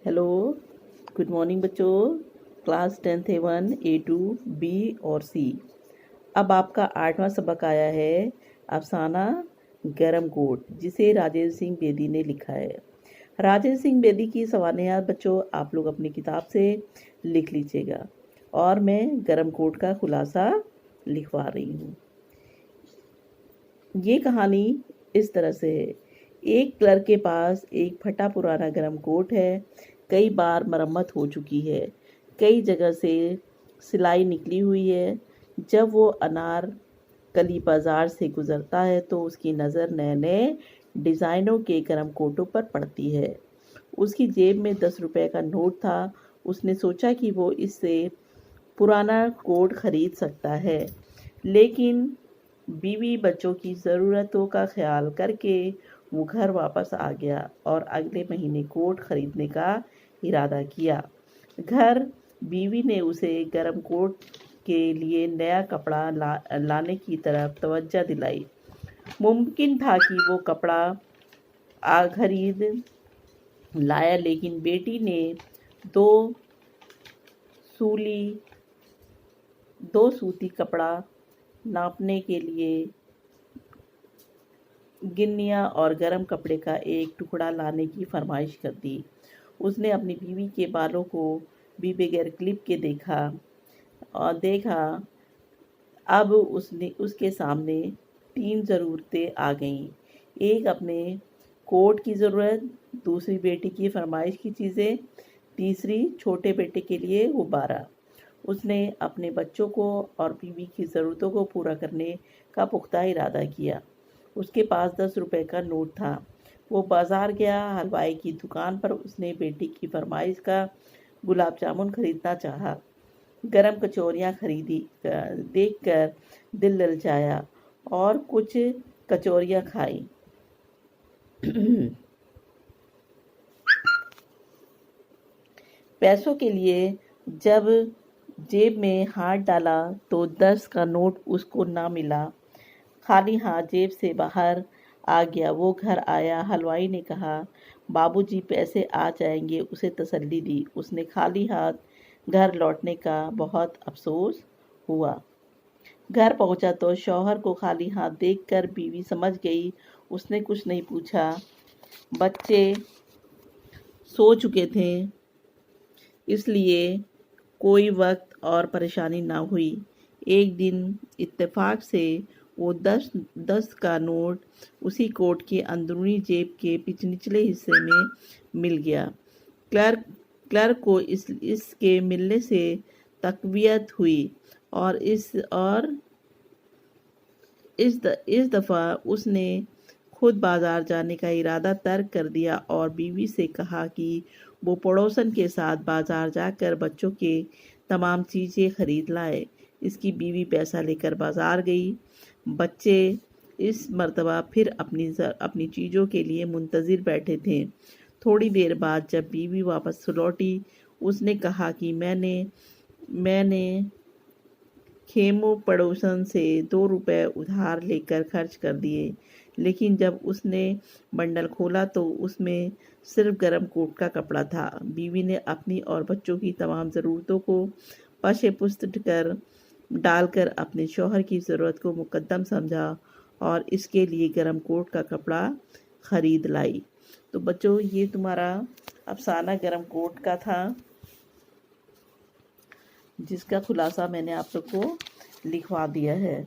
Hello, good morning बच्चों। Class 10th A1, A2, B और C। अब आपका 8वां सबक आया है, अफसाना गरम कोट, जिसे राजेंद्र सिंह बेदी ने लिखा है। राजेंद्र सिंह बेदी की सवानियात बच्चों आप लोग अपनी किताब से लिख लीजिएगा और मैं गरम कोट का खुलासा लिखवा रही हूँ। ये कहानी इस तरह से है। एक क्लर्क के पास एक फटा पुराना गरम कोट है। कई बार मरम्मत हो चुकी है, कई जगह से सिलाई निकली हुई है। जब वो अनारकली बाजार से गुजरता है तो उसकी नज़र नए नए डिज़ाइनों के गरम कोटों पर पड़ती है। उसकी जेब में 10 रुपए का नोट था। उसने सोचा कि वो इससे पुराना कोट खरीद सकता है, लेकिन बीवी बच्चों की ज़रूरतों का ख्याल करके वो घर वापस आ गया और अगले महीने कोट खरीदने का इरादा किया। घर बीवी ने उसे गरम कोट के लिए नया कपड़ा लाने की तरफ तवज्जो दिलाई। मुमकिन था कि वो कपड़ा खरीद लाया, लेकिन बेटी ने दो सूती कपड़ा नापने के लिए गिन्नियाँ और गरम कपड़े का एक टुकड़ा लाने की फरमाइश कर दी। उसने अपनी बीवी के बालों को भी बगैर क्लिप के देखा। अब उसके सामने 3 ज़रूरतें आ गईं। एक अपने कोट की ज़रूरत, दूसरी बेटी की फरमाइश की चीज़ें, तीसरी छोटे बेटे के लिए गुब्बारा। उसने अपने बच्चों को और बीवी की ज़रूरतों को पूरा करने का पुख्ता इरादा किया। उसके पास 10 रुपए का नोट था। वो बाजार गया। हलवाई की दुकान पर उसने बेटी की फरमाइश का गुलाब जामुन खरीदना चाहा। गरम कचौरियाँ खरीदी। देखकर दिल ललचाया और कुछ कचौरियाँ खाई। पैसों के लिए जब जेब में हाथ डाला तो 10 का नोट उसको ना मिला। खाली हाथ जेब से बाहर आ गया। वो घर आया। हलवाई ने कहा, बाबूजी पैसे आ जाएंगे। उसे तसल्ली दी। उसने खाली हाथ घर लौटने का बहुत अफसोस हुआ। घर पहुंचा तो शौहर को खाली हाथ देखकर बीवी समझ गई। उसने कुछ नहीं पूछा। बच्चे सो चुके थे, इसलिए कोई वक्त और परेशानी ना हुई। एक दिन इत्तेफाक से वो 10 का नोट उसी कोट के अंदरूनी जेब के निचले हिस्से में मिल गया। क्लर्क को इसके मिलने से तकवीयत हुई और इस दफ़ा उसने खुद बाजार जाने का इरादा तर्क कर दिया और बीवी से कहा कि वो पड़ोसन के साथ बाजार जाकर बच्चों के तमाम चीज़ें खरीद लाए। इसकी बीवी पैसा लेकर बाजार गई। बच्चे इस मर्तबा फिर अपनी चीज़ों के लिए मुंतज़िर बैठे थे। थोड़ी देर बाद जब बीवी वापस लौटी, उसने कहा कि मैंने खेमो पड़ोसन से 2 रुपए उधार लेकर खर्च कर दिए। लेकिन जब उसने बंडल खोला तो उसमें सिर्फ गरम कोट का कपड़ा था। बीवी ने अपनी और बच्चों की तमाम ज़रूरतों को पशे पुस्त डालकर अपने शौहर की ज़रूरत को मुकद्दम समझा और इसके लिए गरम कोट का कपड़ा खरीद लाई। तो बच्चों, ये तुम्हारा अफसाना गरम कोट का था, जिसका खुलासा मैंने आप लोग को लिखवा दिया है।